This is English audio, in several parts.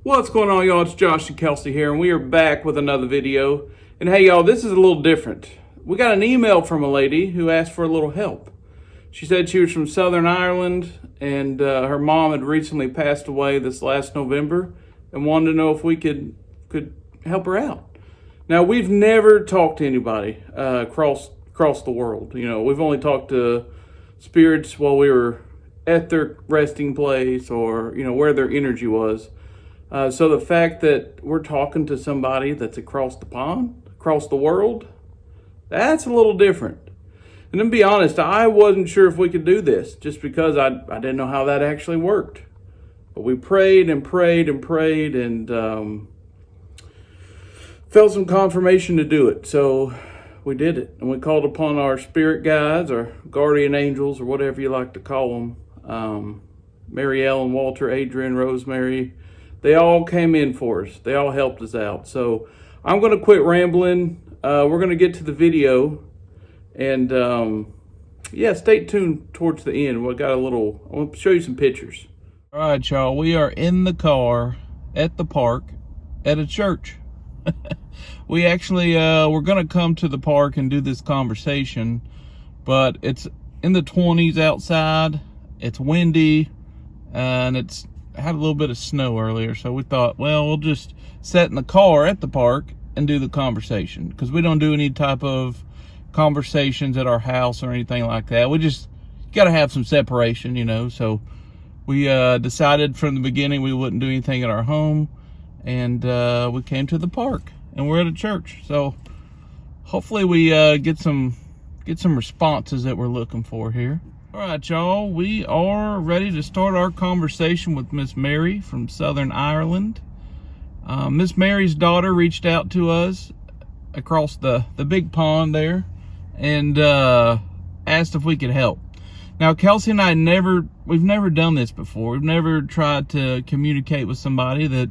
What's going on, y'all? It's Josh and Kelsey here, and we are back with another video. And hey, y'all, this is a little different. We got an email from a lady who asked for a little help. She said she was from Southern Ireland, and her mom had recently passed away this last November, and wanted to know if we could help her out. Now, we've never talked to anybody across the world. You know, we've only talked to spirits while we were at their resting place, or where their energy was. So the fact that we're talking to somebody that's across the pond, across the world, that's a little different. And to be honest, I wasn't sure if we could do this, just because I didn't know how that actually worked. But we prayed and prayed and prayed, and felt some confirmation to do it. So we did it, and we called upon our spirit guides, our guardian angels, or whatever you like to call them. Mary Ellen, Walter, Adrian, Rosemary. They all came in for us. They all helped us out. So I'm going to quit rambling. We're going to get to the video. And yeah, stay tuned towards the end. I want to show you some pictures. All right, y'all. We are in the car at the park at a church. We actually, we're going to come to the park and do this conversation. But it's in the 20s outside. It's windy. And it's had a little bit of snow earlier, so we thought, well, we'll just sit in the car at the park and do the conversation, because we don't do any type of conversations at our house or anything like that. We just got to have some separation, so we decided from the beginning we wouldn't do anything at our home, and we came to the park, and we're at a church. So hopefully we get some responses that we're looking for here. All right, y'all, we are ready to start our conversation with Miss Mary from Southern Ireland. Miss Mary's daughter reached out to us across the big pond there, and asked if we could help. Now, Kelsey and I we've never done this before. We've never tried to communicate with somebody that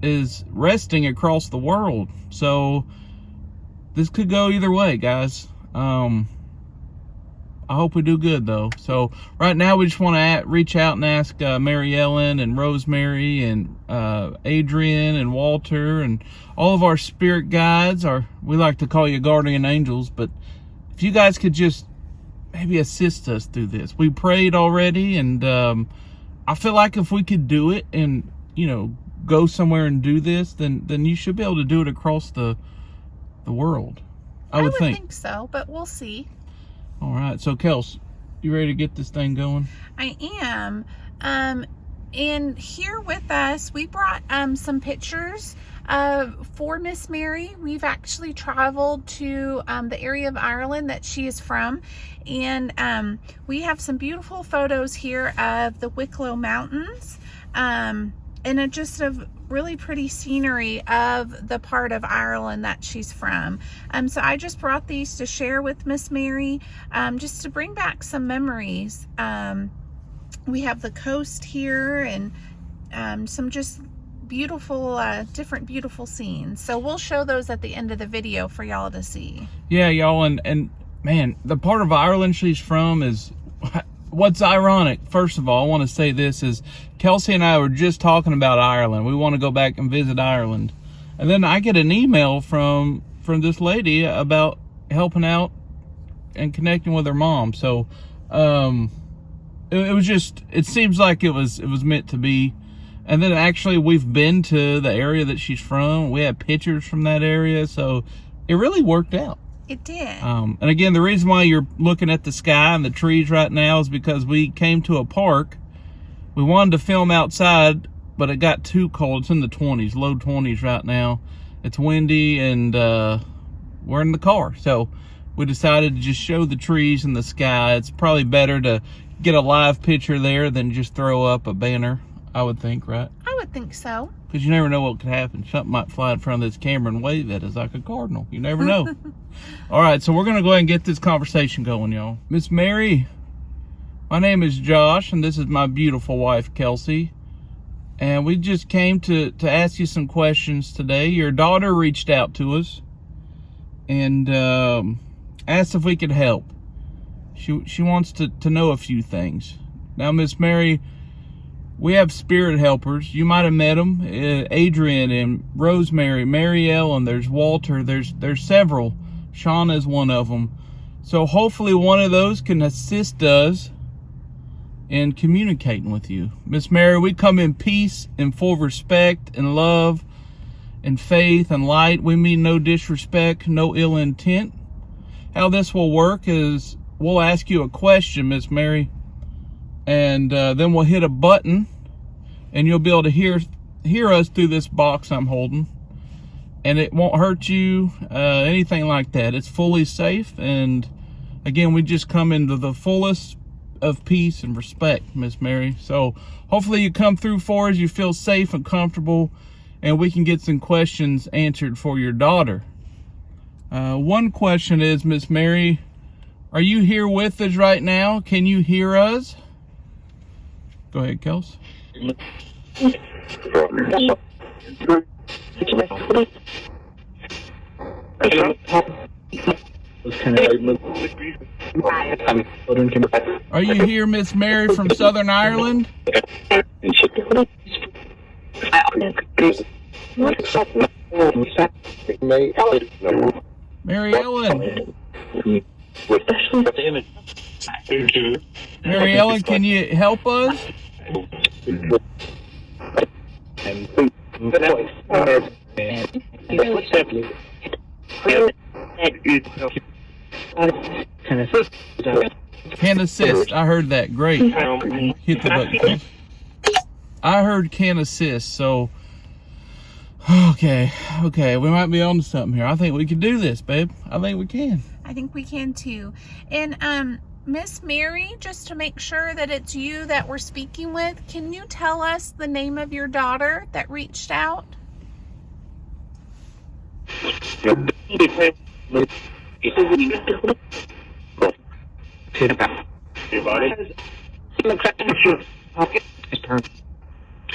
is resting across the world. So this could go either way, guys. I hope we do good, though. So right now we just want to reach out and ask Mary Ellen and Rosemary and Adrian and Walter and all of our spirit guides, we like to call you guardian angels, but if you guys could just maybe assist us through this. We prayed already, and I feel like if we could do it and, go somewhere and do this, then you should be able to do it across the world. I would think so, but we'll see. All right, so Kels, you ready to get this thing going? I am. And here with us, we brought some pictures for Miss Mary. We've actually traveled to the area of Ireland that she is from, and we have some beautiful photos here of the Wicklow Mountains, and just a really pretty scenery of the part of Ireland that she's from. So I just brought these to share with Miss Mary, just to bring back some memories. We have the coast here, and some just beautiful, different beautiful scenes. So we'll show those at the end of the video for y'all to see. Yeah, y'all, and man, the part of Ireland she's from is... What's ironic, first of all, I want to say this, is Kelsey and I were just talking about Ireland. We want to go back and visit Ireland. And then I get an email from this lady about helping out and connecting with her mom. So it seems like it was meant to be. And then actually we've been to the area that she's from. We have pictures from that area. So it really worked out. It did. And again, the reason why you're looking at the sky and the trees right now is because we came to a park. We wanted to film outside, but it got too cold. It's in the 20s, low 20s right now. It's windy, and we're in the car. So we decided to just show the trees and the sky. It's probably better to get a live picture there than just throw up a banner, I would think, right? I would think so. Because you never know what could happen. Something might fly in front of this camera and wave at us like a cardinal. You never know. All right, so we're going to go ahead and get this conversation going, y'all. Miss Mary, my name is Josh, and this is my beautiful wife, Kelsey. And we just came to ask you some questions today. Your daughter reached out to us and asked if we could help. She wants to know a few things. Now, Miss Mary, we have spirit helpers. You might have met them. Adrian and Rosemary, Mary Ellen, there's Walter, there's several. Shauna is one of them. So hopefully one of those can assist us in communicating with you. Miss Mary, we come in peace and full respect and love and faith and light. We mean no disrespect, no ill intent. How this will work is we'll ask you a question, Miss Mary, and then we'll hit a button and you'll be able to hear us through this box I'm holding, and it won't hurt you, anything like that. It's fully safe, and again, we just come into the fullest of peace and respect, Miss Mary. So hopefully you come through for us, you feel safe and comfortable, and we can get some questions answered for your daughter. One question is, Miss Mary, are you here with us right now? Can you hear us? Go ahead, Kels. Are you here, Miss Mary, from Southern Ireland? Mary Ellen. Mary Ellen, can you help us? Can assist. I heard that. Great. Hit the button, please. I heard can assist, so okay, we might be on to something here. I think we can do this, babe. I think we can. I think we can too. And Miss Mary, just to make sure that it's you that we're speaking with, can you tell us the name of your daughter that reached out?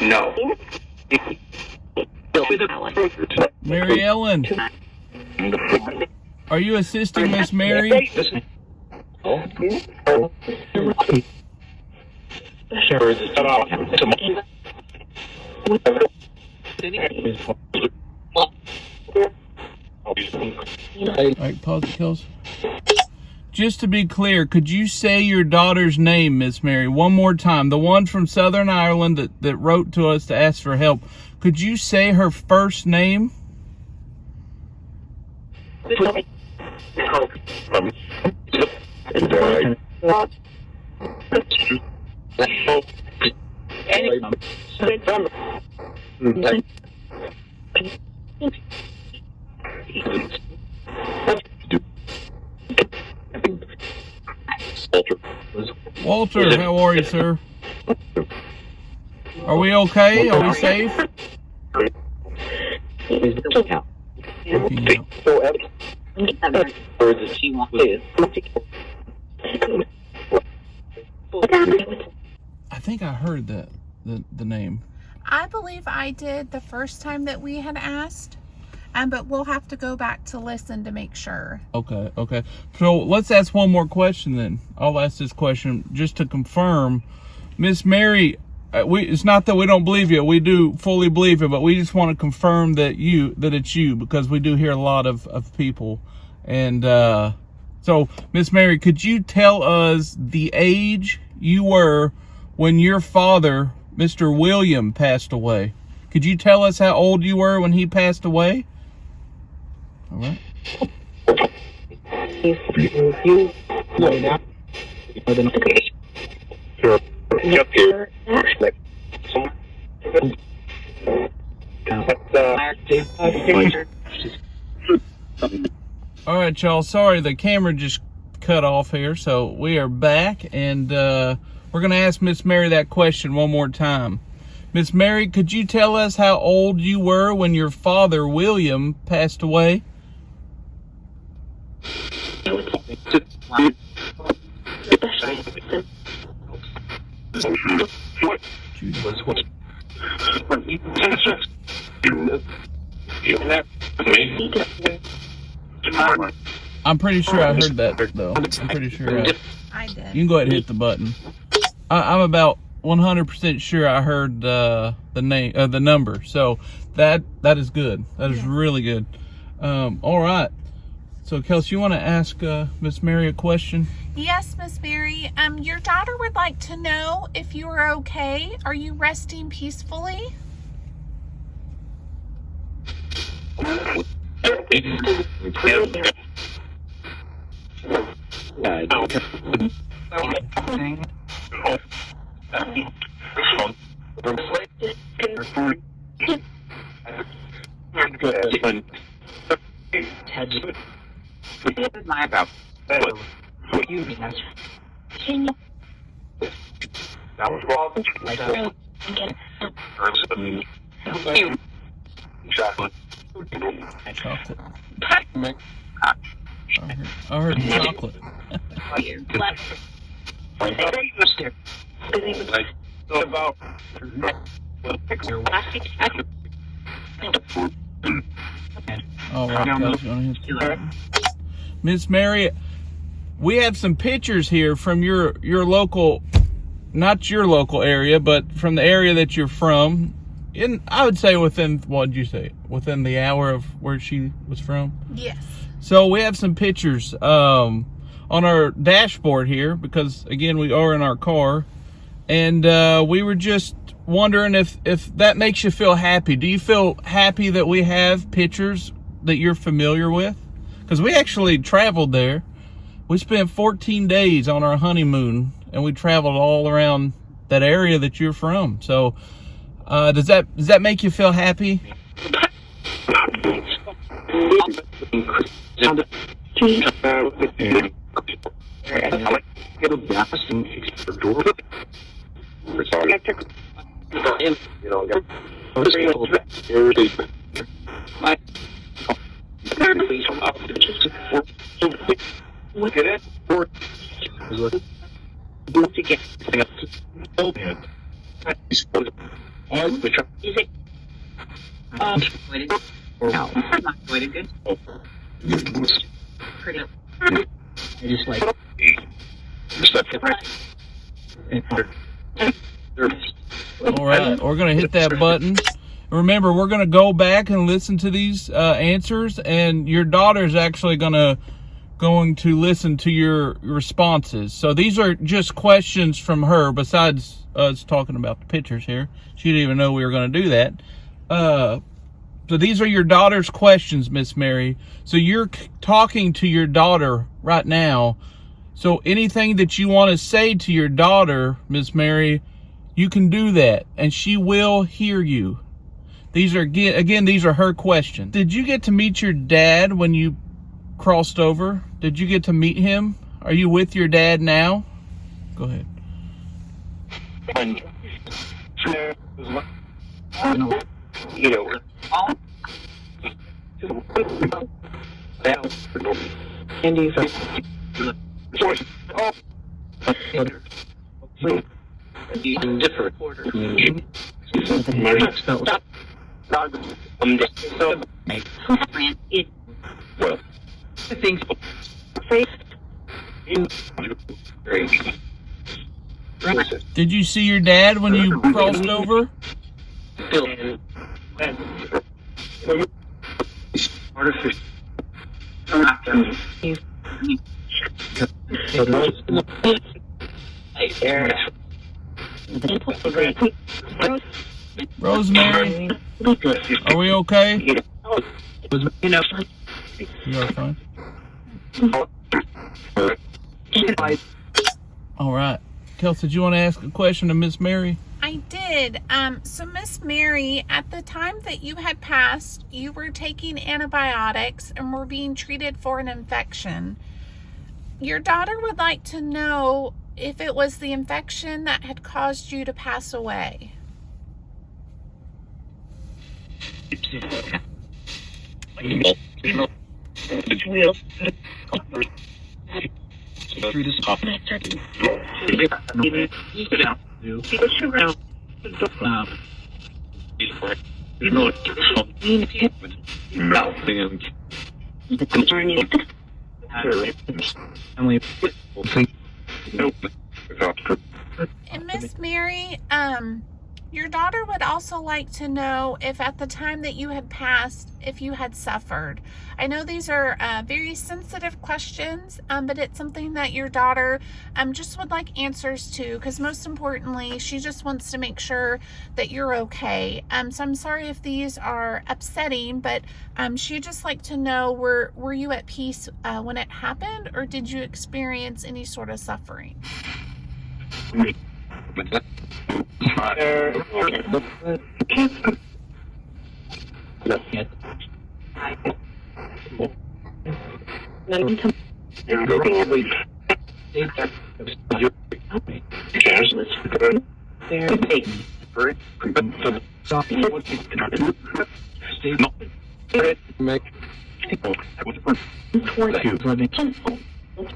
No. Mary Ellen, are you assisting Miss Mary? Alright, pause it, Kels. Just to be clear, could you say your daughter's name, Miss Mary, one more time? The one from Southern Ireland that wrote to us to ask for help. Could you say her first name? Walter, how are you, sir? Are we okay? Are we safe? I think I heard that, the name. I believe I did the first time that we had asked, but we'll have to go back to listen to make sure. Okay. So let's ask one more question then. I'll ask this question just to confirm. Miss Mary, it's not that we don't believe you. We do fully believe you, but we just want to confirm that it's you, because we do hear a lot of people. And so, Miss Mary, could you tell us the age you were when your father, Mr. William, passed away? Could you tell us how old you were when he passed away? All right. All right, y'all. Sorry, the camera just cut off here, so we are back, and we're going to ask Miss Mary that question one more time. Miss Mary, could you tell us how old you were when your father, William, passed away? I'm pretty sure I heard that, though. I'm pretty sure I did. You can go ahead and hit the button. I'm about 100% sure I heard the name, the number. So that is good. That is really good. All right. So Kelsey, you want to ask Miss Mary a question? Yes, Miss Mary. Your daughter would like to know if you are okay. Are you resting peacefully? Chocolate. I heard chocolate. All right, Kelsey. Miss Mary, we have some pictures here from your local, not your local area, but from the area that you're from. I would say within, what did you say? Within the hour of where she was from? Yes. So we have some pictures on our dashboard here because, again, we are in our car. And we were just wondering if that makes you feel happy. Do you feel happy that we have pictures that you're familiar with? Because we actually traveled there. We spent 14 days on our honeymoon, and we traveled all around that area that you're from. So does that make you feel happy? Look at it. All right, we're gonna hit that button. Remember, we're gonna go back and listen to these answers, and your daughter's actually going to listen to your responses. So these are just questions from her, besides us talking about the pictures here. She didn't even know we were going to do that. So these are your daughter's questions, Miss Mary. So you're talking to your daughter right now. So anything that you want to say to your daughter, Miss Mary, you can do that, and she will hear you. These are, again, these are her questions. Did you get to meet your dad when you crossed over? Did you get to meet him? Are you with your dad now? Go ahead. Did you see your dad when you crossed over? Rosemary, are we okay? You are fine. All right. Kelsey, did you want to ask a question to Miss Mary? I did. So Miss Mary, at the time that you had passed, you were taking antibiotics and were being treated for an infection. Your daughter would like to know if it was the infection that had caused you to pass away. And Miss Mary, your daughter would also like to know if at the time that you had passed, if you had suffered. I know these are very sensitive questions, but it's something that your daughter just would like answers to, because most importantly, she just wants to make sure that you're okay. So I'm sorry if these are upsetting, but she'd just like to know, were you at peace when it happened, or did you experience any sort of suffering?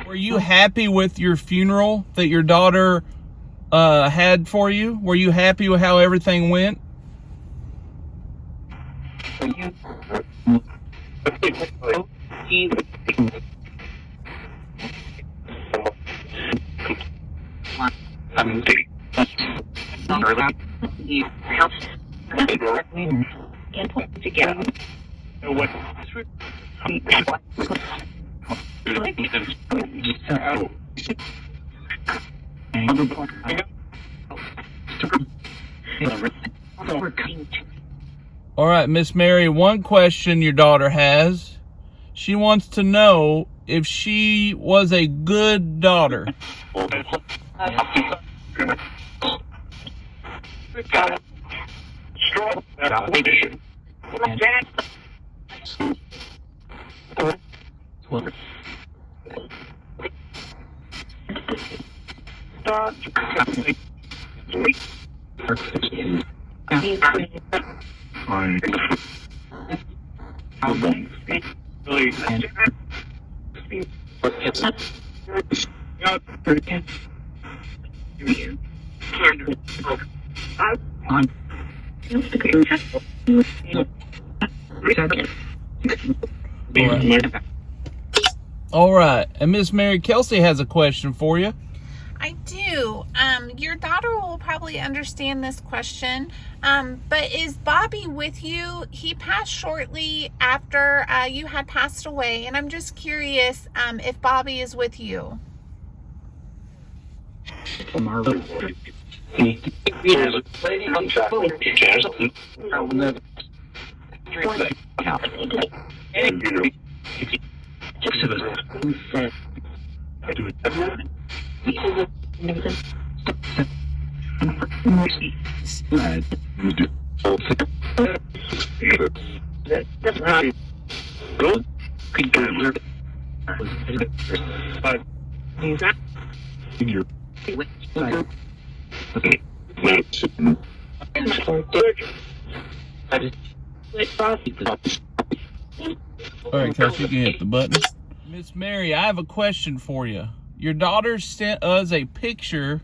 Were you happy with your funeral that your daughter had for you? Were you happy with how everything went? All right, Miss Mary, one question your daughter has. She wants to know if she was a good daughter. All right, and Miss Mary, Kelsey has a question for you. I do. Your daughter will probably understand this question, but is Bobby with you? He passed shortly after you had passed away, and I'm just curious if Bobby is with you. All right, Kelsey, you can hit the button. Miss Mary, I have a question for you. Your daughter sent us a picture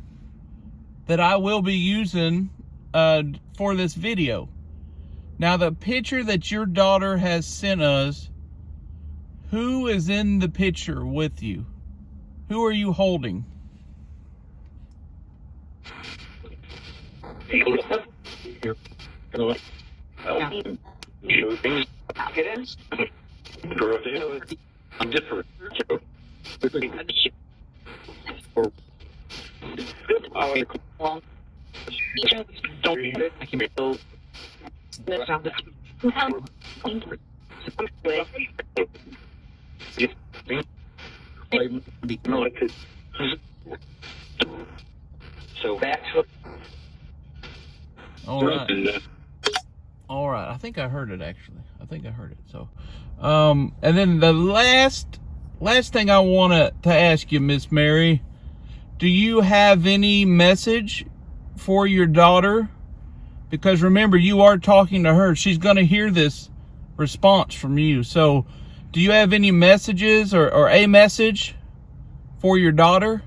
that I will be using for this video. Now, the picture that your daughter has sent us, who is in the picture with you? Who are you holding? All right. I think I heard it, actually. I think I heard it. So, and then the last thing I want to ask you, Miss Mary, do you have any message for your daughter? Because remember, you are talking to her. She's going to hear this response from you. So, do you have any messages or a message for your daughter?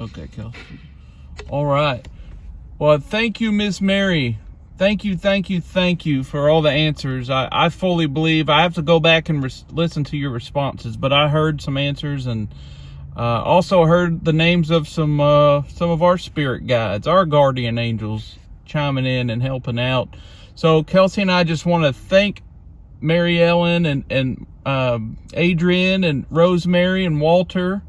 Okay, Kelsey. All right. Well, thank you, Miss Mary. Thank you for all the answers. I fully believe. I have to go back and listen to your responses, but I heard some answers, and also heard the names of some of our spirit guides, our guardian angels, chiming in and helping out. So Kelsey and I just want to thank Mary Ellen and Adrian and Rosemary and Walter,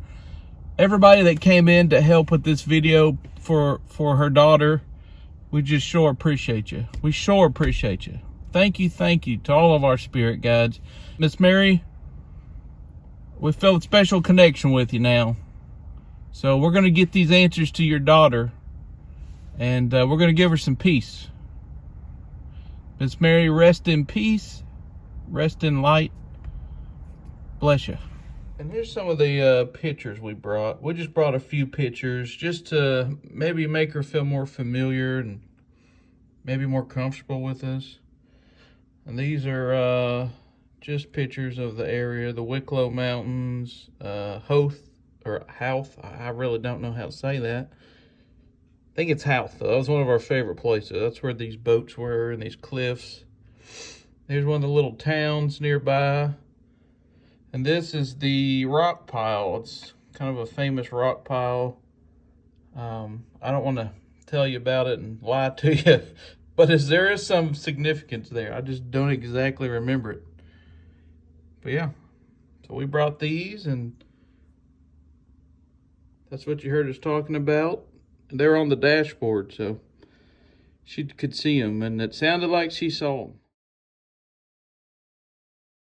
everybody that came in to help with this video for her daughter. We just sure appreciate you. We sure appreciate you. Thank you to all of our spirit guides. Miss Mary, we feel a special connection with you now. So we're going to get these answers to your daughter, and we're going to give her some peace. Miss Mary, rest in peace, rest in light. Bless you. And here's some of the pictures we brought. We just brought a few pictures just to maybe make her feel more familiar and maybe more comfortable with us. And these are just pictures of the area, the Wicklow Mountains, Howth, I really don't know how to say that. I think it's Howth, though. That was one of our favorite places. That's where these boats were and these cliffs. Here's one of the little towns nearby. And this is the rock pile. It's kind of a famous rock pile. I don't want to tell you about it and lie to you, but there is some significance there. I just don't exactly remember it. But yeah, so we brought these, and that's what you heard us talking about. And they're on the dashboard, so she could see them, and it sounded like she saw them.